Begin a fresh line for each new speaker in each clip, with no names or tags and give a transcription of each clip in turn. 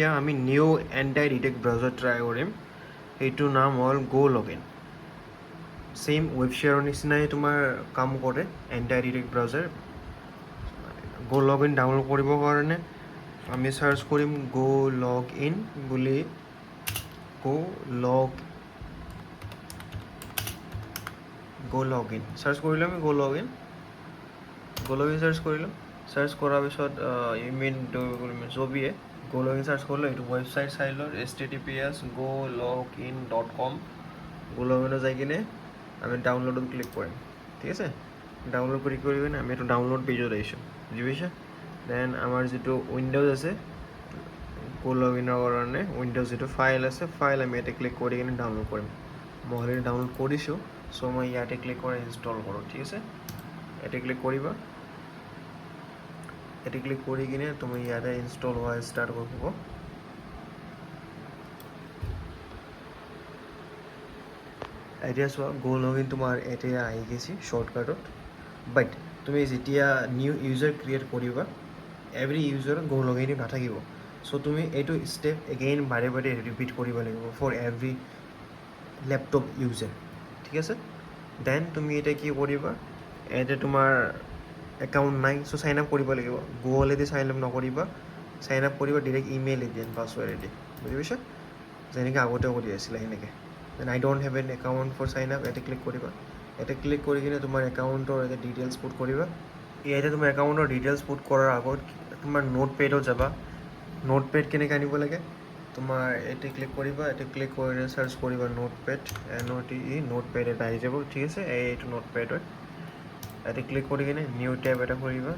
এতিয়া আমি new এণ্টাই detect browser try কৰিম। এইটোৰ নাম হ'ল গো লগইন। ছেইম ৱেবশ্বেয়াৰৰ নিচিনাই তোমাৰ কাম কৰে এণ্টাই ডিটেক্ট ব্ৰাউজাৰ। গো লগইন ডাউনলোড কৰিবৰ কাৰণে আমি চাৰ্চ কৰিম গো লগ ইন বুলি। গো লগ ইন চাৰ্চ কৰিলোঁ আমি গো লগ ইন চাৰ্চ কৰিলোঁ। চাৰ্চ কৰাৰ পিছত ইমেইলটো ছবিয়ে গো লগ ইন চাৰ্চ কৰিলোঁ। এইটো ৱেবছাইট চাই লওঁ https://gologin.com। গো লগ ইনত যাই কিনে আমি ডাউনলোডত ক্লিক কৰিম। ঠিক আছে, ডাউনলোড কৰি কিনে আমি এইটো ডাউনলোড পেজত আহিছোঁ, বুজি পাইছা। দেন আমাৰ যিটো উইণ্ড'জ আছে গো লগ ইনৰ কাৰণে উইণ্ড'জ যিটো ফাইল আছে ফাইল আমি ইয়াতে ক্লিক কৰি কিনে ডাউনলোড কৰিম। মই অলৰেডি ডাউনলোড কৰিছোঁ, চ' মই ইয়াতে ক্লিক কৰি ইনষ্টল কৰোঁ। ঠিক আছে, ইয়াতে ক্লিক কৰিবা। ইয়াতে ক্লিক কৰি কিনে তুমি ইয়াতে ইনষ্টল হোৱা ষ্টাৰ্ট কৰিব। এতিয়া চোৱা গো লগ ইন তোমাৰ এতিয়া আহি গৈছে শ্বৰ্টকাটত। বাট তুমি যেতিয়া নিউ ইউজাৰ ক্ৰিয়েট কৰিবা এভৰি ইউজাৰত গো লগ ইন নাথাকিব। চ' তুমি এইটো ষ্টেপ এগেইন বাৰে বাৰে ৰিপিট কৰিব লাগিব ফৰ এভৰি লেপটপ ইউজাৰ। ঠিক আছে, দেন তুমি এতিয়া কি কৰিবা, এতিয়া তোমাৰ একাউণ্ট নাই, চ' চাইন আপ কৰিব লাগিব। গুগলেদি চাইন আপ নকৰিবা, চাইন আপ কৰিবা ডিৰেক্ট ইমেইল এদি এণ্ড পাছৱৰ্ডেদি, বুজি পাইছা, যেনেকৈ আগতে কৰি আছিলে সেনেকৈ। Then I don't have an account for sign up, ইয়াতে ক্লিক কৰিবা। ইয়াতে ক্লিক কৰি কিনে তোমাৰ একাউণ্টৰ এটা ডিটেইলছ পুট কৰিবা। ইয়াতে তোমাৰ একাউণ্টৰ ডিটেইলছ পুট কৰাৰ আগত তোমাৰ নোট পেডত যাবা। নোট পেড কেনেকৈ আনিব লাগে, তোমাৰ ইয়াতে ক্লিক কৰিবা। ইয়াতে ক্লিক কৰি চাৰ্চ কৰিবা notepad, NOTE, notepad এটা আহি যাব। ঠিক আছে, এইটো নোট পেড হয়। ইয়াতে ক্লিক কৰি কিনে নিউ টেব এটা কৰিবা,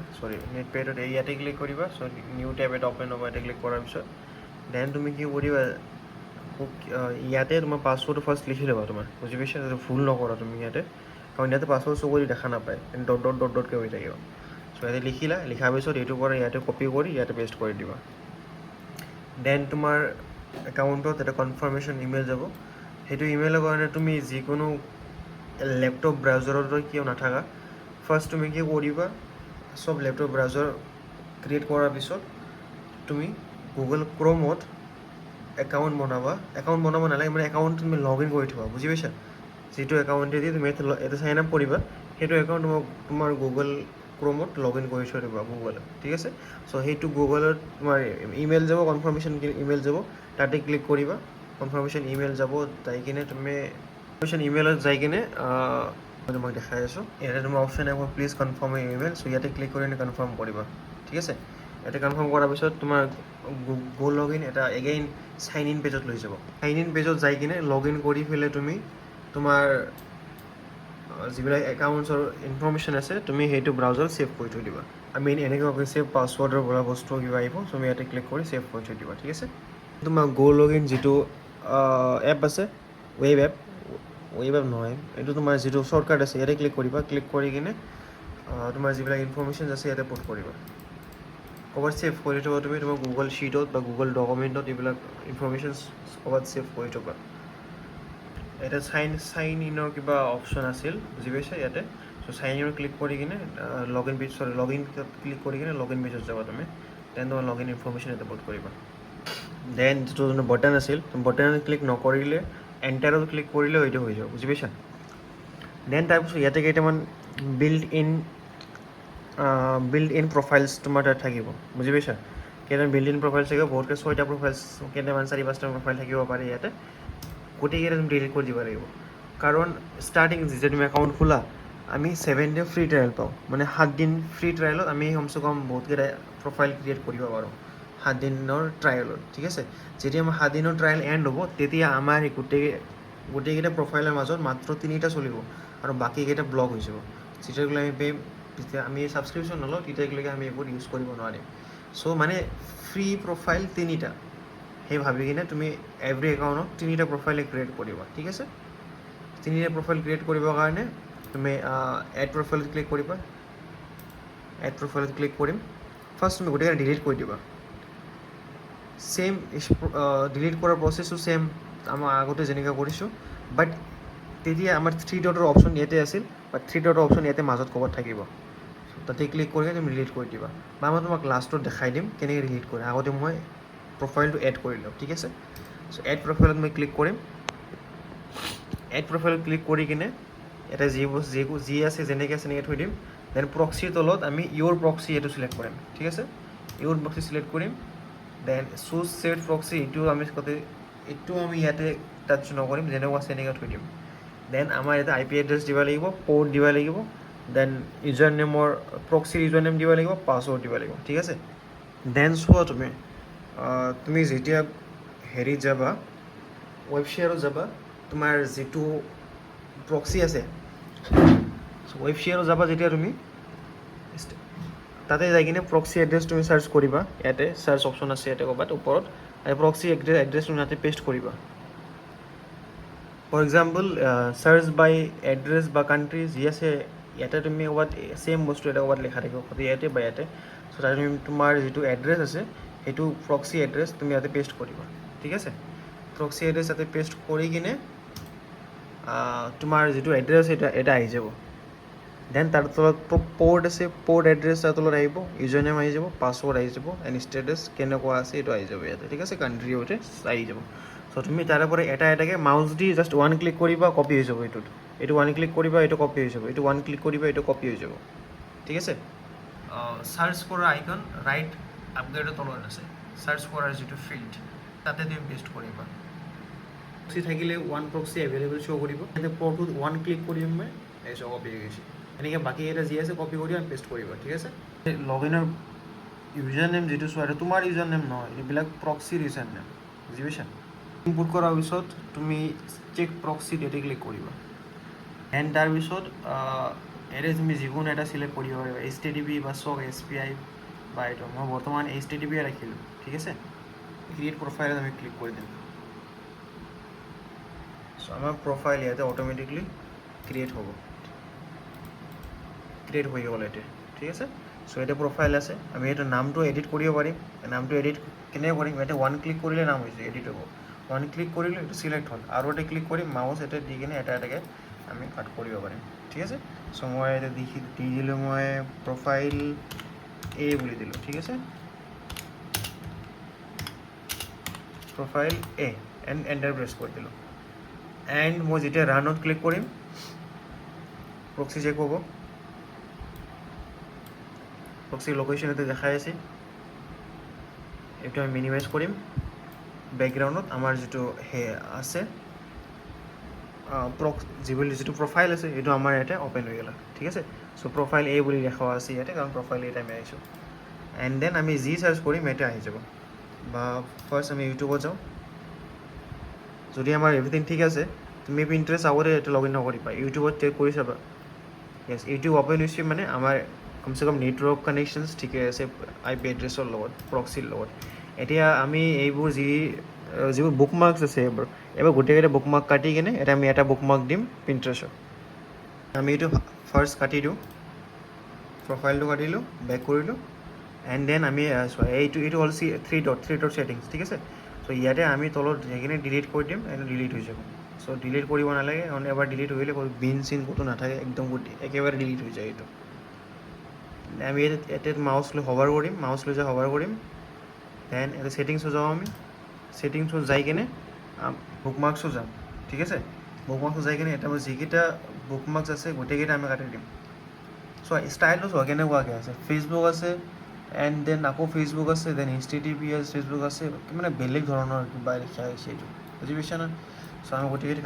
নোট পেডত ইয়াতে ক্লিক কৰিবা। চ' নিউ টেব এটা অ'পেন হ'ব। ইয়াতে ক্লিক কৰাৰ পিছত দেন তুমি কি কৰিবা, ইয়াতে তোমাৰ পাছৱৰ্ডটো ফাৰ্ষ্ট লিখি ল'বা তোমাৰ, বুজি পাইছা, ভুল নকৰা তুমি ইয়াতে, কাৰণ ইয়াতে পাছৱৰ্ড চকুদি দেখা নাপায়, ডট ডট ডট ডটকৈ হৈ থাকিব। চ' ইয়াতে লিখিলা, লিখাৰ পিছত এইটোৰ পৰা ইয়াতে কপি কৰি ইয়াতে পেষ্ট কৰি দিবা। দেন তোমাৰ একাউণ্টত এটা কনফাৰ্মেশ্যন ইমেইল যাব। সেইটো ইমেইলৰ কাৰণে তুমি যিকোনো লেপটপ ব্ৰাউজাৰত কিয় নাথাকা, ফাৰ্ষ্ট তুমি কি কৰিবা, চব লেপটপ ব্ৰাউজাৰ ক্ৰিয়েট কৰাৰ পিছত তুমি গুগল ক্ৰমত একাউণ্ট বনাবা। একাউণ্ট বনাব নালাগে, মানে একাউণ্ট তুমি লগ ইন কৰি থ'বা, বুজি পাইছা। যিটো একাউণ্টেদি তুমি ইয়াতে চাইন আপ কৰিবা, সেইটো একাউণ্ট তোমাৰ গুগল ক্ৰমত লগ ইন কৰি থৈ দিবা গুগলত। ঠিক আছে, চ' সেইটো গুগলত তোমাৰ ইমেইল যাব, কনফাৰ্মেশ্যন ইমেইল যাব, তাতে ক্লিক কৰিবা। কনফাৰ্মেশ্যন ইমেইল যাব, যাই কিনে তুমি কনফাৰ্মেশ্যন ইমেইলত যাই কিনে মই তোমাক দেখাই আছোঁ। ইয়াতে তোমাৰ অপশ্যন আহিব প্লিজ কনফাৰ্ম ইমেইল। চ' ইয়াতে ক্লিক কৰি কিনে কনফাৰ্ম কৰিবা। ঠিক আছে, ইয়াতে কনফাৰ্ম কৰাৰ পিছত তোমাৰ গো লগ ইন এটা এগেইন চাইন ইন পেজত লৈ যাব। চাইন ইন পেজত যাই কিনে লগ ইন কৰি পেলাই তুমি তোমাৰ যিবিলাক একাউণ্টছৰ ইনফৰ্মেশ্যন আছে তুমি সেইটো ব্ৰাউজাৰত ছেভ কৰি থৈ দিবা। আমি এনেকৈ ছেভ পাছৱৰ্ডৰ পৰা বস্তু কিবা আহিব, তুমি ইয়াতে ক্লিক কৰি ছেভ কৰি থৈ দিবা। ঠিক আছে, তোমাৰ গো লগ ইন যিটো এপ আছে, ৱেব এপ নহয়, এইটো তোমাৰ যিটো শ্বৰ্টকাট আছে ইয়াতে ক্লিক কৰিবা। ক্লিক কৰি কিনে তোমাৰ যিবিলাক ইনফৰ্মেশ্যন আছে ইয়াতে পুট কৰিবা। ক'ৰবাত ছেভ কৰি থ'বা তুমি তোমাৰ গুগল শ্বীটত বা গুগল ডকুমেণ্টত, এইবিলাক ইনফৰ্মেশ্যনছ ক'ৰবাত ছেভ কৰি থ'বা। ইয়াতে চাইন ইনৰ কিবা অপশ্যন আছিল, বুজি পাইছা ইয়াতে। চ' চাইন ইনত ক্লিক কৰি কিনে লগ ইন ক্লিক কৰি কিনে লগ ইন পেজত যাবা তুমি। দেন তোমাৰ লগ ইন ইনফৰ্মেশ্যন ইয়াতে পুট কৰিবা। দেন যিটো বটন আছিল, বটনত ক্লিক নকৰিলে এণ্টাৰত ক্লিক কৰিলেও এইটো হৈ যাব, বুজি পাইছা। দেন তাৰপিছত ইয়াতে কেইটামান বিল্ড ইন প্ৰফাইলছ তোমাৰ তাত থাকিব, বুজি পাইছা। কেইটামান বিল্ড ইন প্ৰফাইলছ থাকিব, বহুতকৈ 6টা প্ৰফাইলছ, কেইটামান 4-5টা প্ৰফাইল থাকিব পাৰে ইয়াতে। গোটেইকেইটা তুমি ডিলিট কৰি দিব লাগিব, কাৰণ ষ্টাৰ্টিং যেতিয়া তুমি একাউণ্ট খোলা আমি 7 ডে ফ্ৰী ট্ৰায়েল পাওঁ, মানে 7 দিন ফ্ৰী ট্ৰায়েলত আমি কমচে কম বহুতকেইটা প্ৰফাইল ক্ৰিয়েট কৰিব পাৰোঁ 7 দিনৰ ট্ৰায়েলত। ঠিক আছে, যেতিয়া আমাৰ 7 দিনৰ ট্ৰায়েল এণ্ড হ'ব তেতিয়া আমাৰ গোটেইকেইটা প্ৰফাইলৰ মাজত মাত্ৰ 3টা চলিব আৰু বাকীকেইটা ব্লক হৈ যাব। যেতিয়ালৈকে আমি যেতিয়া আমি ছাবস্ক্ৰিপশ্যন নলওঁ তেতিয়ালৈকে আমি এইবোৰ ইউজ কৰিব নোৱাৰিম। চ' মানে ফ্ৰী প্ৰফাইল 3টা, সেই ভাবি কিনে তুমি এভৰি একাউণ্টত 3টা প্ৰফাইলে ক্ৰিয়েট কৰিবা। ঠিক আছে, 3টা প্ৰফাইল ক্ৰিয়েট কৰিবৰ কাৰণে তুমি এড প্ৰফাইলত ক্লিক কৰিবা। এড প্ৰফাইলত ক্লিক কৰিম, ফাৰ্ষ্ট তুমি গোটেইকেইটা ডিলিট কৰি দিবা। ছেইম ডিলিট কৰাৰ প্ৰচেছটো ছেইম আমাৰ আগতে যেনেকৈ কৰিছোঁ, বাট তেতিয়া আমাৰ 3 ডটৰ অপশ্যন ইয়াতে আছিল, বাট 3 ডটৰ অপশ্যন ইয়াতে মাজত ক'ৰবাত থাকিব, তাতে ক্লিক কৰি তুমি ডিলিট কৰি দিবা। বা মই তোমাক লাষ্টত দেখাই দিম কেনেকৈ ডিলিট কৰে। আগতে মই প্ৰফাইলটো এড কৰি লওঁ ঠিক আছে চ' এড প্ৰফাইলত মই ক্লিক কৰিম এড প্ৰফাইলত ক্লিক কৰি কিনে এটা যি আছে যেনেকৈ আছে এনেকৈ থৈ দিম দেন প্ৰক্সিৰ তলত আমি ইউৰ প্ৰক্সি এইটো চিলেক্ট কৰিম ঠিক আছে ইউৰ প্ৰক্সি চিলেক্ট কৰিম দেন চুজ ছেট প্ৰক্সি এইটো আমি ইয়াতে টাচ নকৰিম যেনেকুৱা আছে এনেকৈ থৈ দিম দেন আমাৰ ইয়াতে আই পি এড্ৰেছ দিব লাগিব পৰ্ট দিব লাগিব দেন ইউজাৰ নেমৰ প্ৰক্সিৰ ইউজাৰ নেম দিব লাগিব পাছৱৰ্ড দিব লাগিব ঠিক আছে দেন চোৱা তুমি যেতিয়া হেৰিত যাবা ৱেবশ্বেয়াৰত যাবা তোমাৰ যিটো প্ৰক্সি আছে ৱেবশ্বেয়াৰত যাবা যেতিয়া তুমি তাতে যাই কিনে প্ৰক্সি এড্ৰেছ তুমি চাৰ্চ কৰিবা ইয়াতে চাৰ্চ অপশ্যন আছে ইয়াতে ক'ৰবাত ওপৰত আৰু প্ৰক্সি এড্ৰেছ তুমি ইয়াতে পেষ্ট কৰিবা for example search by address বা কাণ্ট্ৰি যি আছে ইয়াতে তুমি ক'ৰবাত ছেইম বস্তু এটা ক'ৰবাত লিখা থাকিব ইয়াতে বা ইয়াতে চ' তাতে তুমি তোমাৰ যিটো এড্ৰেছ আছে সেইটো প্ৰক্সি এড্ৰেছ তুমি ইয়াতে পেষ্ট কৰিবা ঠিক আছে প্ৰক্সি এড্ৰেছ ইয়াতে পেষ্ট কৰি কিনে তোমাৰ যিটো এড্ৰেছ এটা আহি যাব দেন তাৰ তলত পৰ্ট আছে পৰ্ট এড্ৰেছ তাৰ তলত আহিব ইউজাৰ নেম আহি যাব পাছৱৰ্ড আহি যাব এণ্ড ষ্টেটাছ কেনেকুৱা আছে এইটো আহি যাব ইয়াতে ঠিক আছে কাণ্ট্ৰি ইয়াতে আহি যাব চ' তুমি তাৰে পৰা এটাকৈ মাউচ দি জাষ্ট ওৱান ক্লিক কৰিবা কপি হৈ যাব এইটো ওৱান ক্লিক কৰিবা এইটো কপি হৈ যাব এইটো ওৱান ক্লিক কৰিবা এইটো কপি হৈ যাব ঠিক আছে চাৰ্চ কৰা আইকন ৰাইট আপগ্ৰেডৰ তলত আছে চাৰ্চ কৰাৰ যিটো ফিল্ড তাতে তুমি পেষ্ট কৰিবা প্ৰক্সি থাকিলে ওৱান প্ৰক্সি এভেইলেবল শ্ব' কৰিব পৰ্টটোত ওৱান ক্লিক কৰিম মই এই চ' কপি হৈ গৈছে এনেকৈ বাকীকেইটা যি আছে কপি কৰি আমি পেষ্ট কৰিবা ঠিক আছে লগ ইনৰ ইউজাৰ নেম যিটো চোৱা এইটো তোমাৰ ইউজাৰ নেম নহয় এইবিলাক প্ৰক্সিৰ ইউজাৰ নেম বুজি পাইছা ইনপুট কৰাৰ পিছত তুমি চেক প্ৰক্সি ডেটে ক্লিক কৰিবা এণ্ড তাৰপিছত এৰে তুমি যিকোনো এটা চিলেক্ট কৰিব পাৰিবা HTTP বা চক SPI বা এইটো মই বৰ্তমান HTTP ৰাখিলোঁ ঠিক আছে ক্ৰিয়েট প্ৰফাইলত আমি ক্লিক কৰি দিম চ' আমাৰ প্ৰফাইল ইয়াতে অট'মেটিকলি ক্ৰিয়েট হৈ গ'ল এতিয়া ঠিক আছে চ' এতিয়া প্ৰফাইল আছে আমি এইটো নামটো এডিট কৰিব পাৰিম নামটো এডিট কেনেকৈ কৰিম ইয়াতে ওৱান ক্লিক কৰিলে নাম হৈছে এডিট হ'ব ওৱান ক্লিক কৰিলে এইটো চিলেক্ট হ'ল আৰু এটা ক্লিক কৰিম মাউচ এটা দি কিনে এটাকৈ আমি কাট কৰিব পাৰিম ঠিক আছে চ' মই এতিয়া দি দিলোঁ মই প্ৰফাইল এ বুলি দিলোঁ ঠিক আছে profile A and enter press কৰি দিলোঁ এণ্ড মই যেতিয়া ৰানত ক্লিক কৰিম প্ৰক্সি চেক হ'ব প্ৰক্সি লোকেশ্যন এটা দেখাই আছে এইটো আমি মিনিমাইজ কৰিম বেকগ্ৰাউণ্ডত আমাৰ যিটো আছে যিটো প্ৰফাইল আছে এইটো আমাৰ ইয়াতে অ'পেন হৈ গ'ল ঠিক আছে চ' প্ৰফাইল এ বুলি দেখা আছে ইয়াতে কাৰণ প্ৰফাইল এটা আমি আহিছোঁ এণ্ড দেন আমি যি চাৰ্চ কৰিম ইয়াতে আহি যাব বা ফাৰ্ষ্ট আমি ইউটিউবত যাওঁ যদি আমাৰ এভৰিথিং ঠিক আছে তুমি পিণ্টাৰেষ্ট আগতে এইটো লগ ইন নকৰিবা ইউটিউবত চেক কৰি চাবা য়েছ ইউটিউব অ'পেন হৈছে মানে আমাৰ কমচে কম নেটৱৰ্ক কানেকশ্যনছ ঠিকে আছে আই পি এড্ৰেছৰ লগত প্ৰক্সিৰ লগত এতিয়া আমি এইবোৰ যিবোৰ বুক মাৰ্কছ আছে এইবাৰ গোটেইকেইটা বুক মাৰ্ক কাটি কিনে এতিয়া আমি এটা বুক মাৰ্ক দিম পিণ্টাৰেষ্টত আমি এইটো ফাৰ্ষ্ট কাটি দিওঁ প্ৰফাইলটো কাটিলোঁ বেক কৰিলোঁ এণ্ড দেন আমি এইটো হ'ল থ্ৰী ডট ছেটিংছ ঠিক আছে চ' ইয়াতে আমি তলত সেইখিনি ডিলিট কৰি দিম এইটো ডিলিট হৈ যাব চ' ডিলিট কৰিব নালাগে কাৰণ এবাৰ ডিলিট হৈ গ'লে বিন চিন ক'তো নাথাকে একদম একেবাৰে ডিলিট হৈ যায় এইটো আমি ইয়াতে মাউচ লৈ হভাৰ কৰিম দেন এটা ছেটিংছত যাওঁ আমি ছেটিংছত যাই কিনে বুক মাৰ্কছো যাম ঠিক আছে বুক মাৰ্কছত যাই কিনে এটা যিকেইটা বুক মাৰ্কছ আছে গোটেইকেইটা আমি কাটি দিম চ' ষ্টাইলো চোৱা কেনেকুৱাকৈ আছে ফেচবুক আছে এণ্ড দেন আকৌ ফেচবুক আছে দেন HTTP ফেচবুক আছে মানে বেলেগ ধৰণৰ কিবা লিখা হৈছে এইটো বুজি পাইছা না চ' আমি গোটেইকেইটা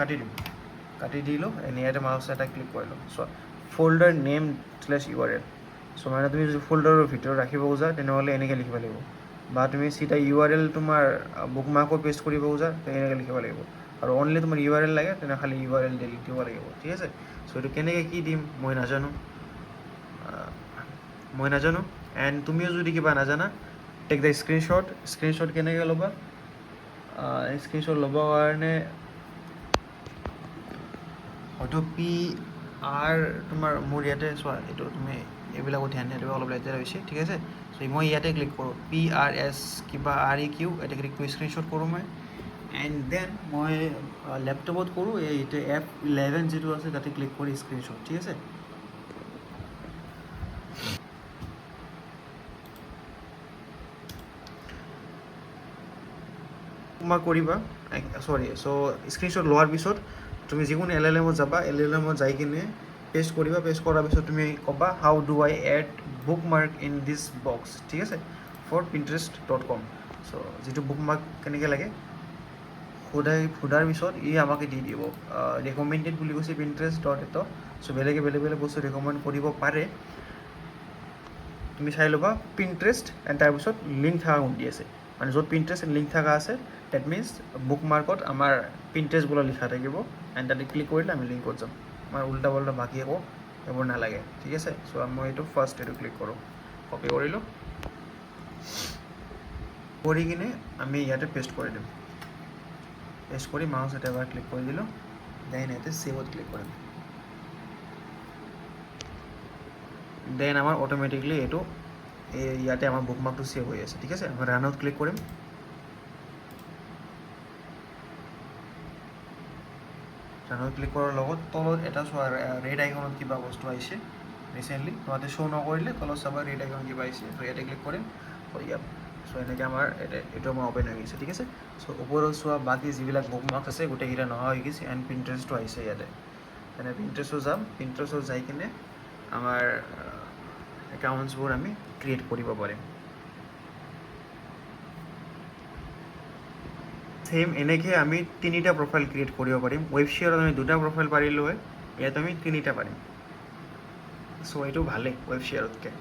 কাটি দিলোঁ এনে ইয়াতে মাউচ এটা ক্লিক কৰিলোঁ চ' ফ'ল্ডাৰ নেম /URL চ' মানে তুমি যদি ফ'ল্ডাৰৰ ভিতৰত ৰাখিব খোজা তেনেহ'লে এনেকৈ লিখিব লাগিব বা তুমি চিধা URL তোমাৰ বুক মাৰ্কো পেষ্ট কৰিব খোজা তেনেকৈ লিখিব লাগিব আৰু অনলি তোমাৰ URL লাগে তেনে খালি URL দিব লাগিব ঠিক আছে চ' এইটো কেনেকৈ কি দিম মই নাজানো এণ্ড তুমিও যদি কিবা নাজানা টেক দ্য স্ক্ৰীনশ্বট কেনেকৈ ল'বা স্ক্ৰীনশ্বট ল'বৰ কাৰণে হয়তো PR তোমাৰ মোৰ ইয়াতে চোৱা এইটো তুমি এইবিলাকো ধ্যান দিয়া অলপ লেতেৰা হৈছে ঠিক আছে চ' মই ইয়াতে ক্লিক কৰোঁ PRS কিবা REQ ইয়াতে ক্লিক কৰি স্ক্ৰীনশ্বট কৰোঁ মই এণ্ড দেন মই লেপটপত কৰোঁ এইটো F11 যিটো আছে তাতে ক্লিক কৰি স্ক্ৰীনশ্বট ঠিক আছে বুকমাৰ্ক কৰিবা সৰি চ' স্ক্ৰীনশ্বট লোৱাৰ পিছত তুমি যিকোনো LLM-ত যাবা, LLM-ত যাই কিনে পেষ্ট কৰিবা, পেষ্ট কৰাৰ পিছত তুমি ক'বা how do I add bookmark in this box, ঠিক আছে, ফৰ pinterest.com। চ' যিটো বুকমাৰ্ক কেনেকৈ লাগে সোধাৰ পিছত ই আমাকে দি দিব ৰেকমেণ্ডেড বুলি কৈছে pinterest.com। চ' বেলেগে বেলেগ বেলেগ বস্তু ৰেকমেণ্ড কৰিব পাৰে, তুমি চাই ল'বা Pinterest এণ্ড তাৰপিছত লিংক থকা দি আছে, মানে য'ত Pinterest লিংক থকা আছে ডেট মিনছ বুকমাৰ্কত আমাৰ Pinterest বোলা লিখা থাকিব এণ্ড তাতে ক্লিক কৰিলে আমি লিংকত যাম। আমাৰ উল্টা পাল্টা বাকী একো এইবোৰ নালাগে, ঠিক আছে। চ' মই এইটো ফাৰ্ষ্ট এইটো ক্লিক কৰোঁ, কপি কৰিলোঁ, কৰি কিনে আমি ইয়াতে পেষ্ট কৰি দিম, পেষ্ট কৰি মাউচ এটা এবাৰ ক্লিক কৰি দিলোঁ, দেন ইয়াতে ছেভত ক্লিক কৰিম, দেন আমাৰ অট'মেটিকলি এইটো ইয়াতে আমাৰ বুকমাৰ্কটো ছেভ হৈ আছে, ঠিক আছে। আমি ৰানত ক্লিক কৰিম, ৰানত ক্লিক কৰাৰ লগত তলত এটা চোৱা ৰেড আইকনত কিবা বস্তু আহিছে ৰিচেণ্টলি, তোমাতে শ্ব' নকৰিলে তলত চাবা ৰেড আইকন কিবা আহিছে, ত' ইয়াতে ক্লিক কৰিম, ইয়াত চ' এনেকৈ আমাৰ এইটো আমাৰ অ'পেন হৈ গৈছে, ঠিক আছে। চ' ওপৰত চোৱা বাকী যিবিলাক বুকমাৰ্ক আছে গোটেইকেইটা নোহোৱা হৈ গৈছে এণ্ড Pinterestটো আহিছে ইয়াতে, এনে Pinterestটো যাম, Pinterestত যাই কিনে আমাৰ একাউণ্টছবোৰ আমি ক্ৰিয়েট কৰিব পাৰিম। ছেম এনেকৈ আমি 3টা প্ৰফাইল ক্ৰিয়েট কৰিব পাৰিম। ৱেবশ্বেয়াৰত আমি 2টা প্ৰফাইল পাৰিলোঁ হয়, ইয়াত আমি 3টা পাৰিম। চ' এইটো ভালেই ৱেবশ্বেয়াৰতকৈ।